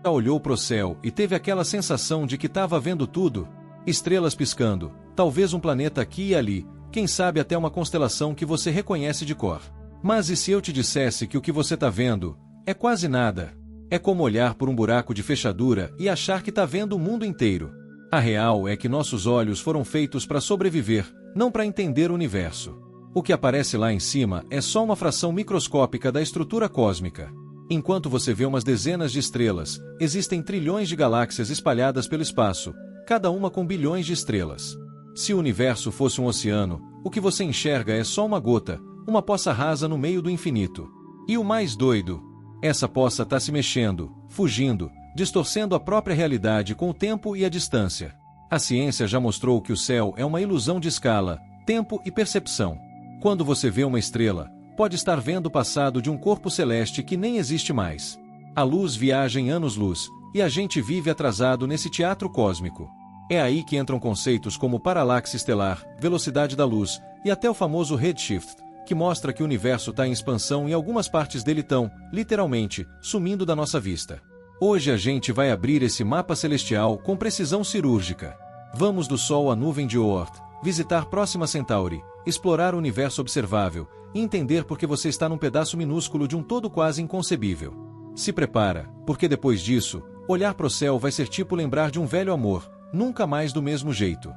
Já olhou para o céu e teve aquela sensação de que estava vendo tudo? Estrelas piscando, talvez um planeta aqui e ali, quem sabe até uma constelação que você reconhece de cor. Mas e se eu te dissesse que o que você está vendo é quase nada? É como olhar por um buraco de fechadura e achar que está vendo o mundo inteiro. A real é que nossos olhos foram feitos para sobreviver, não para entender o universo. O que aparece lá em cima é só uma fração microscópica da estrutura cósmica. Enquanto você vê umas dezenas de estrelas, existem trilhões de galáxias espalhadas pelo espaço, cada uma com bilhões de estrelas. Se o universo fosse um oceano, o que você enxerga é só uma gota, uma poça rasa no meio do infinito. E o mais doido? Essa poça está se mexendo, fugindo, distorcendo a própria realidade com o tempo e a distância. A ciência já mostrou que o céu é uma ilusão de escala, tempo e percepção. Quando você vê uma estrela, pode estar vendo o passado de um corpo celeste que nem existe mais. A luz viaja em anos-luz, e a gente vive atrasado nesse teatro cósmico. É aí que entram conceitos como paralaxe estelar, velocidade da luz, e até o famoso redshift, que mostra que o universo está em expansão e algumas partes dele estão, literalmente, sumindo da nossa vista. Hoje a gente vai abrir esse mapa celestial com precisão cirúrgica. Vamos do Sol à nuvem de Oort, visitar Próxima Centauri, explorar o universo observável e entender por que você está num pedaço minúsculo de um todo quase inconcebível. Se prepara, porque depois disso, olhar para o céu vai ser tipo lembrar de um velho amor, nunca mais do mesmo jeito.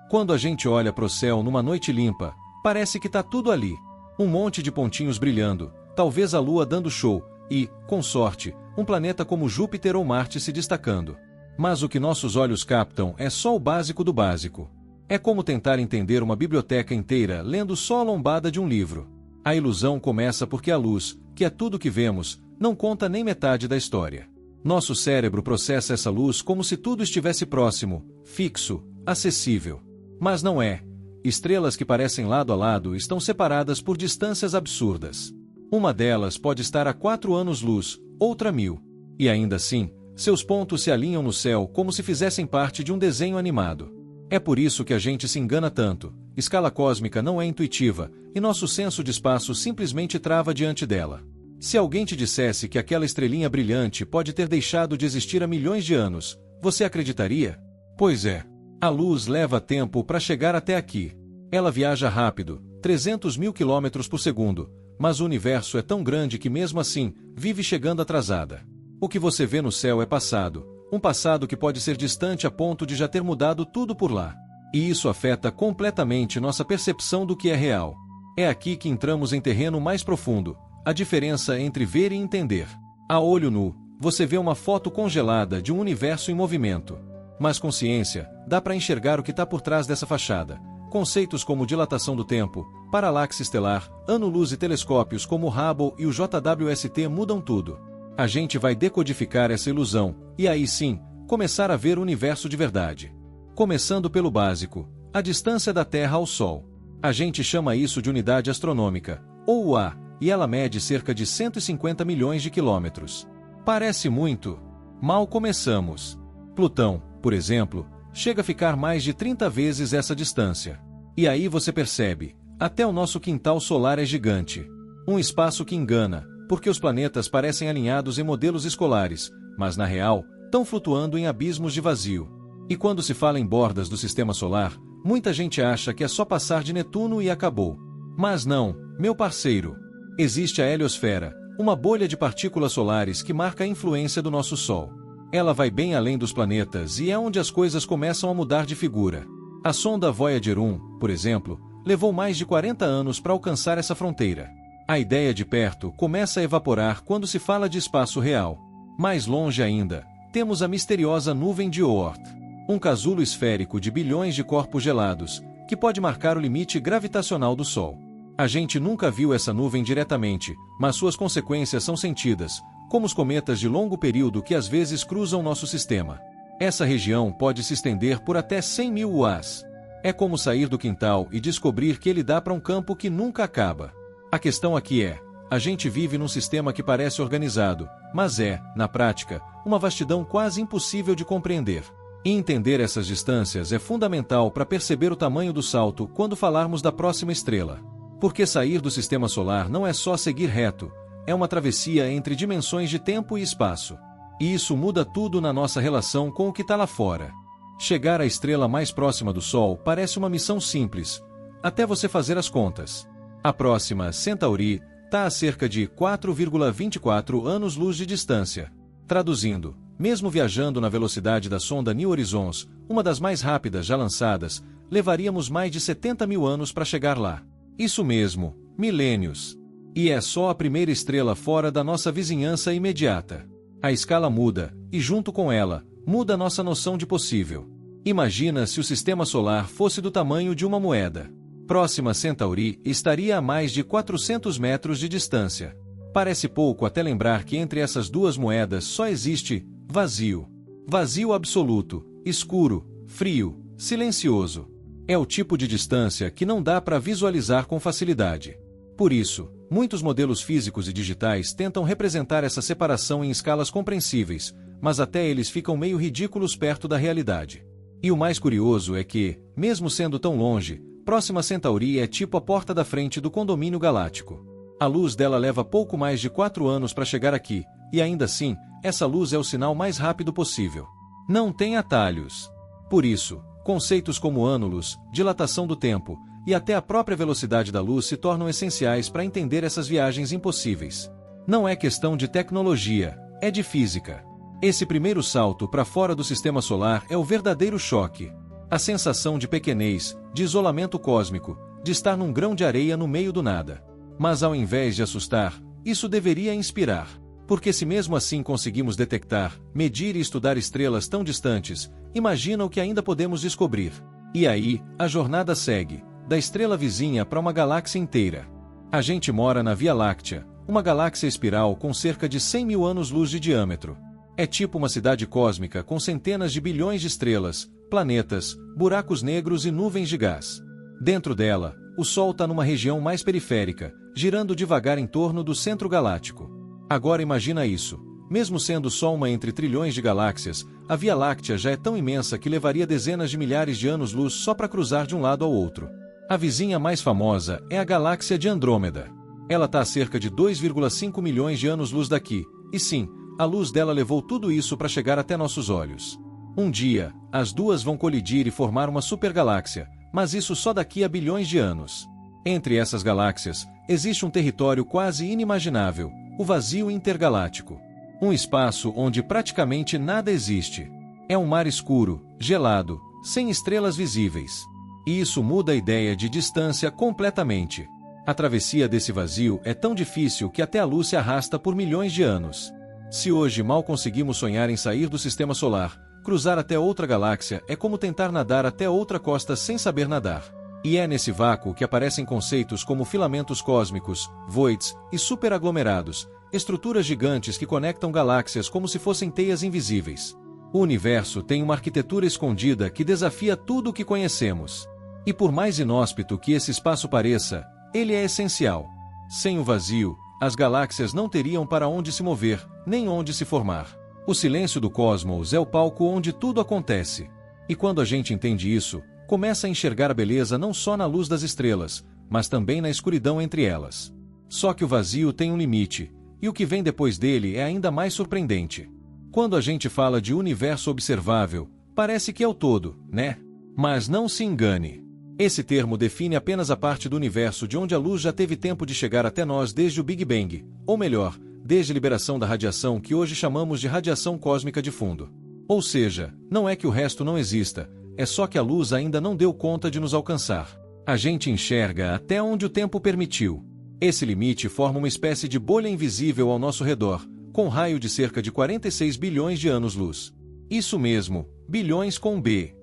Quando a gente olha para o céu numa noite limpa, parece que está tudo ali. Um monte de pontinhos brilhando, talvez a Lua dando show, e, com sorte, um planeta como Júpiter ou Marte se destacando. Mas o que nossos olhos captam é só o básico do básico. É como tentar entender uma biblioteca inteira lendo só a lombada de um livro. A ilusão começa porque a luz, que é tudo que vemos, não conta nem metade da história. Nosso cérebro processa essa luz como se tudo estivesse próximo, fixo, acessível. Mas não é. Estrelas que parecem lado a lado estão separadas por distâncias absurdas. Uma delas pode estar a 4 anos-luz, outra 1000. E ainda assim, seus pontos se alinham no céu como se fizessem parte de um desenho animado. É por isso que a gente se engana tanto. Escala cósmica não é intuitiva, e nosso senso de espaço simplesmente trava diante dela. Se alguém te dissesse que aquela estrelinha brilhante pode ter deixado de existir há milhões de anos, você acreditaria? Pois é. A luz leva tempo para chegar até aqui. Ela viaja rápido, 300 mil quilômetros por segundo, mas o universo é tão grande que mesmo assim, vive chegando atrasada. O que você vê no céu é passado, um passado que pode ser distante a ponto de já ter mudado tudo por lá. E isso afeta completamente nossa percepção do que é real. É aqui que entramos em terreno mais profundo, a diferença entre ver e entender. A olho nu, você vê uma foto congelada de um universo em movimento. Mas com ciência, dá para enxergar o que está por trás dessa fachada. Conceitos como dilatação do tempo, paralaxe estelar, ano-luz e telescópios como o Hubble e o JWST mudam tudo. A gente vai decodificar essa ilusão, e aí sim, começar a ver o universo de verdade. Começando pelo básico, a distância da Terra ao Sol. A gente chama isso de unidade astronômica, ou UA, e ela mede cerca de 150 milhões de quilômetros. Parece muito? Mal começamos. Plutão, por exemplo, chega a ficar mais de 30 vezes essa distância. E aí você percebe, até o nosso quintal solar é gigante. Um espaço que engana, porque os planetas parecem alinhados em modelos escolares, mas na real, estão flutuando em abismos de vazio. E quando se fala em bordas do sistema solar, muita gente acha que é só passar de Netuno e acabou. Mas não, meu parceiro. Existe a heliosfera, uma bolha de partículas solares que marca a influência do nosso Sol. Ela vai bem além dos planetas e é onde as coisas começam a mudar de figura. A sonda Voyager 1, por exemplo, levou mais de 40 anos para alcançar essa fronteira. A ideia de perto começa a evaporar quando se fala de espaço real. Mais longe ainda, temos a misteriosa nuvem de Oort, um casulo esférico de bilhões de corpos gelados, que pode marcar o limite gravitacional do Sol. A gente nunca viu essa nuvem diretamente, mas suas consequências são sentidas, como os cometas de longo período que às vezes cruzam nosso sistema. Essa região pode se estender por até 100 mil UAs. É como sair do quintal e descobrir que ele dá para um campo que nunca acaba. A questão aqui é, a gente vive num sistema que parece organizado, mas é, na prática, uma vastidão quase impossível de compreender. E entender essas distâncias é fundamental para perceber o tamanho do salto quando falarmos da próxima estrela. Porque sair do sistema solar não é só seguir reto, é uma travessia entre dimensões de tempo e espaço. E isso muda tudo na nossa relação com o que está lá fora. Chegar à estrela mais próxima do Sol parece uma missão simples, até você fazer as contas. A próxima, Centauri, está a cerca de 4,24 anos-luz de distância. Traduzindo, mesmo viajando na velocidade da sonda New Horizons, uma das mais rápidas já lançadas, levaríamos mais de 70 mil anos para chegar lá. Isso mesmo, milênios. E é só a primeira estrela fora da nossa vizinhança imediata. A escala muda, e junto com ela, muda nossa noção de possível. Imagina se o sistema solar fosse do tamanho de uma moeda. Próxima Centauri estaria a mais de 400 metros de distância. Parece pouco até lembrar que entre essas duas moedas só existe vazio. Vazio absoluto, escuro, frio, silencioso. É o tipo de distância que não dá para visualizar com facilidade. Por isso, muitos modelos físicos e digitais tentam representar essa separação em escalas compreensíveis, mas até eles ficam meio ridículos perto da realidade. E o mais curioso é que, mesmo sendo tão longe, Próxima Centauri é tipo a porta da frente do condomínio galáctico. A luz dela leva pouco mais de 4 anos para chegar aqui, e ainda assim, essa luz é o sinal mais rápido possível. Não tem atalhos. Por isso, conceitos como ânulus, dilatação do tempo, e até a própria velocidade da luz se tornam essenciais para entender essas viagens impossíveis. Não é questão de tecnologia, é de física. Esse primeiro salto para fora do sistema solar é o verdadeiro choque. A sensação de pequenez, de isolamento cósmico, de estar num grão de areia no meio do nada. Mas ao invés de assustar, isso deveria inspirar. Porque se mesmo assim conseguimos detectar, medir e estudar estrelas tão distantes, imagina o que ainda podemos descobrir. E aí, a jornada segue, da estrela vizinha para uma galáxia inteira. A gente mora na Via Láctea, uma galáxia espiral com cerca de 100 mil anos-luz de diâmetro. É tipo uma cidade cósmica com centenas de bilhões de estrelas, planetas, buracos negros e nuvens de gás. Dentro dela, o Sol está numa região mais periférica, girando devagar em torno do centro galáctico. Agora imagina isso. Mesmo sendo só uma entre trilhões de galáxias, a Via Láctea já é tão imensa que levaria dezenas de milhares de anos-luz só para cruzar de um lado ao outro. A vizinha mais famosa é a galáxia de Andrômeda. Ela está a cerca de 2,5 milhões de anos-luz daqui, e sim, a luz dela levou tudo isso para chegar até nossos olhos. Um dia, as duas vão colidir e formar uma supergaláxia, mas isso só daqui a bilhões de anos. Entre essas galáxias, existe um território quase inimaginável, o vazio intergaláctico. Um espaço onde praticamente nada existe. É um mar escuro, gelado, sem estrelas visíveis. E isso muda a ideia de distância completamente. A travessia desse vazio é tão difícil que até a luz se arrasta por milhões de anos. Se hoje mal conseguimos sonhar em sair do sistema solar, cruzar até outra galáxia é como tentar nadar até outra costa sem saber nadar. E é nesse vácuo que aparecem conceitos como filamentos cósmicos, voids e superaglomerados, estruturas gigantes que conectam galáxias como se fossem teias invisíveis. O universo tem uma arquitetura escondida que desafia tudo o que conhecemos. E por mais inóspito que esse espaço pareça, ele é essencial. Sem o vazio, as galáxias não teriam para onde se mover, nem onde se formar. O silêncio do cosmos é o palco onde tudo acontece. E quando a gente entende isso, começa a enxergar a beleza não só na luz das estrelas, mas também na escuridão entre elas. Só que o vazio tem um limite, e o que vem depois dele é ainda mais surpreendente. Quando a gente fala de universo observável, parece que é o todo, né? Mas não se engane. Esse termo define apenas a parte do universo de onde a luz já teve tempo de chegar até nós desde o Big Bang, ou melhor, desde a liberação da radiação que hoje chamamos de radiação cósmica de fundo. Ou seja, não é que o resto não exista, é só que a luz ainda não deu conta de nos alcançar. A gente enxerga até onde o tempo permitiu. Esse limite forma uma espécie de bolha invisível ao nosso redor, com raio de cerca de 46 bilhões de anos-luz. Isso mesmo, bilhões com B.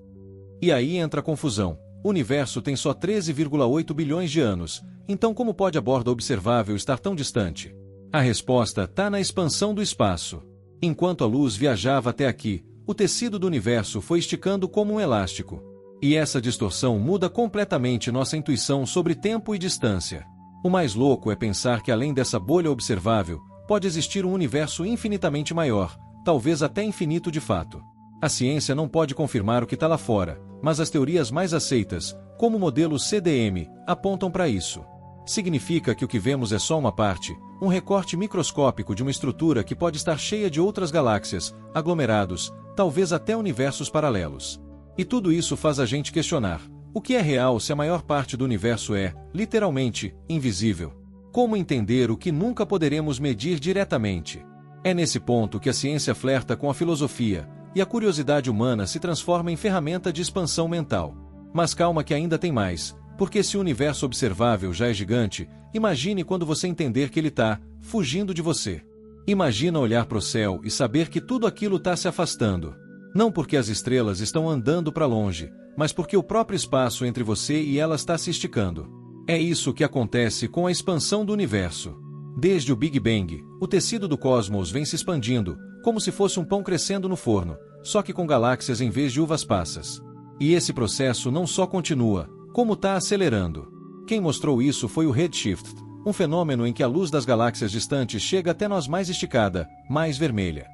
E aí entra a confusão. O universo tem só 13,8 bilhões de anos, então como pode a borda observável estar tão distante? A resposta está na expansão do espaço. Enquanto a luz viajava até aqui, o tecido do universo foi esticando como um elástico. E essa distorção muda completamente nossa intuição sobre tempo e distância. O mais louco é pensar que além dessa bolha observável, pode existir um universo infinitamente maior, talvez até infinito de fato. A ciência não pode confirmar o que está lá fora, mas as teorias mais aceitas, como o modelo CDM, apontam para isso. Significa que o que vemos é só uma parte, um recorte microscópico de uma estrutura que pode estar cheia de outras galáxias, aglomerados, talvez até universos paralelos. E tudo isso faz a gente questionar: o que é real se a maior parte do universo é, literalmente, invisível? Como entender o que nunca poderemos medir diretamente? É nesse ponto que a ciência flerta com a filosofia, e a curiosidade humana se transforma em ferramenta de expansão mental. Mas calma que ainda tem mais, porque se o universo observável já é gigante, imagine quando você entender que ele está fugindo de você. Imagina olhar para o céu e saber que tudo aquilo está se afastando. Não porque as estrelas estão andando para longe, mas porque o próprio espaço entre você e elas está se esticando. É isso que acontece com a expansão do universo. Desde o Big Bang, o tecido do cosmos vem se expandindo, como se fosse um pão crescendo no forno, só que com galáxias em vez de uvas passas. E esse processo não só continua, como está acelerando. Quem mostrou isso foi o redshift, um fenômeno em que a luz das galáxias distantes chega até nós mais esticada, mais vermelha.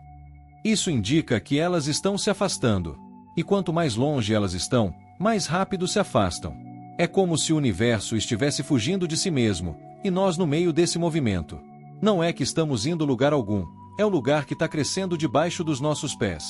Isso indica que elas estão se afastando. E quanto mais longe elas estão, mais rápido se afastam. É como se o universo estivesse fugindo de si mesmo, e nós no meio desse movimento. Não é que estamos indo lugar algum, é o lugar que está crescendo debaixo dos nossos pés.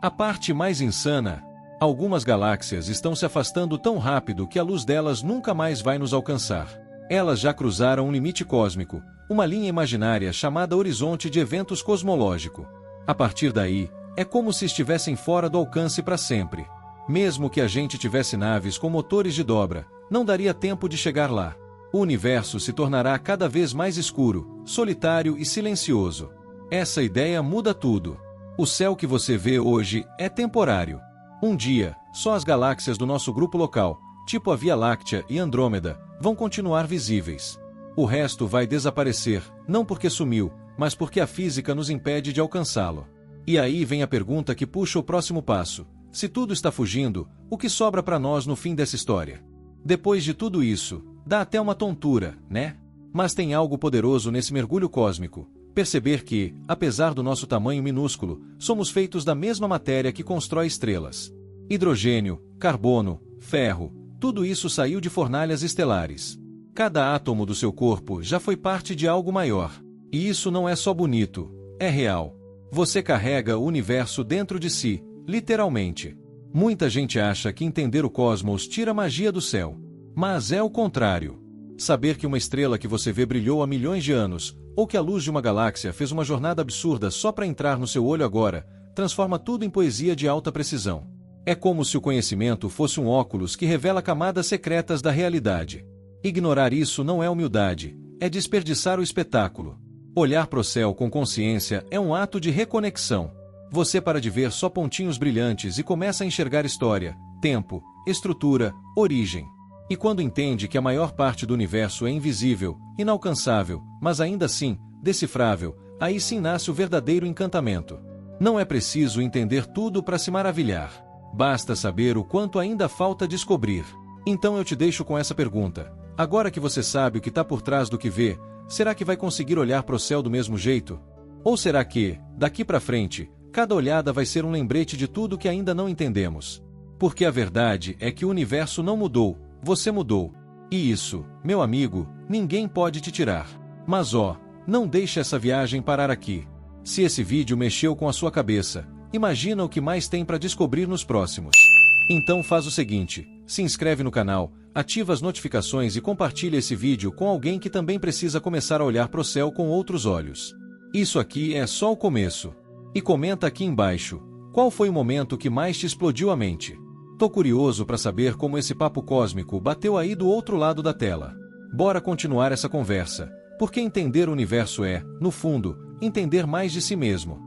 A parte mais insana: algumas galáxias estão se afastando tão rápido que a luz delas nunca mais vai nos alcançar. Elas já cruzaram um limite cósmico, uma linha imaginária chamada horizonte de eventos cosmológico. A partir daí, é como se estivessem fora do alcance para sempre. Mesmo que a gente tivesse naves com motores de dobra, não daria tempo de chegar lá. O universo se tornará cada vez mais escuro, solitário e silencioso. Essa ideia muda tudo. O céu que você vê hoje é temporário. Um dia, só as galáxias do nosso grupo local, tipo a Via Láctea e Andrômeda, vão continuar visíveis. O resto vai desaparecer, não porque sumiu, mas porque a física nos impede de alcançá-lo. E aí vem a pergunta que puxa o próximo passo: se tudo está fugindo, o que sobra para nós no fim dessa história? Depois de tudo isso, dá até uma tontura, né? Mas tem algo poderoso nesse mergulho cósmico: perceber que, apesar do nosso tamanho minúsculo, somos feitos da mesma matéria que constrói estrelas. Hidrogênio, carbono, ferro, tudo isso saiu de fornalhas estelares. Cada átomo do seu corpo já foi parte de algo maior. E isso não é só bonito, é real. Você carrega o universo dentro de si, literalmente. Muita gente acha que entender o cosmos tira a magia do céu. Mas é o contrário. Saber que uma estrela que você vê brilhou há milhões de anos, ou que a luz de uma galáxia fez uma jornada absurda só para entrar no seu olho agora, transforma tudo em poesia de alta precisão. É como se o conhecimento fosse um óculos que revela camadas secretas da realidade. Ignorar isso não é humildade, é desperdiçar o espetáculo. Olhar para o céu com consciência é um ato de reconexão. Você para de ver só pontinhos brilhantes e começa a enxergar história, tempo, estrutura, origem. E quando entende que a maior parte do universo é invisível, inalcançável, mas ainda assim, decifrável, aí sim nasce o verdadeiro encantamento. Não é preciso entender tudo para se maravilhar. Basta saber o quanto ainda falta descobrir. Então eu te deixo com essa pergunta. Agora que você sabe o que está por trás do que vê, será que vai conseguir olhar para o céu do mesmo jeito? Ou será que, daqui para frente, cada olhada vai ser um lembrete de tudo que ainda não entendemos? Porque a verdade é que o universo não mudou, você mudou. E isso, meu amigo, ninguém pode te tirar. Mas não deixe essa viagem parar aqui. Se esse vídeo mexeu com a sua cabeça, imagina o que mais tem para descobrir nos próximos. Então faz o seguinte: se inscreve no canal, ativa as notificações e compartilha esse vídeo com alguém que também precisa começar a olhar para o céu com outros olhos. Isso aqui é só o começo. E comenta aqui embaixo, qual foi o momento que mais te explodiu a mente? Tô curioso para saber como esse papo cósmico bateu aí do outro lado da tela. Bora continuar essa conversa, porque entender o universo é, no fundo, entender mais de si mesmo.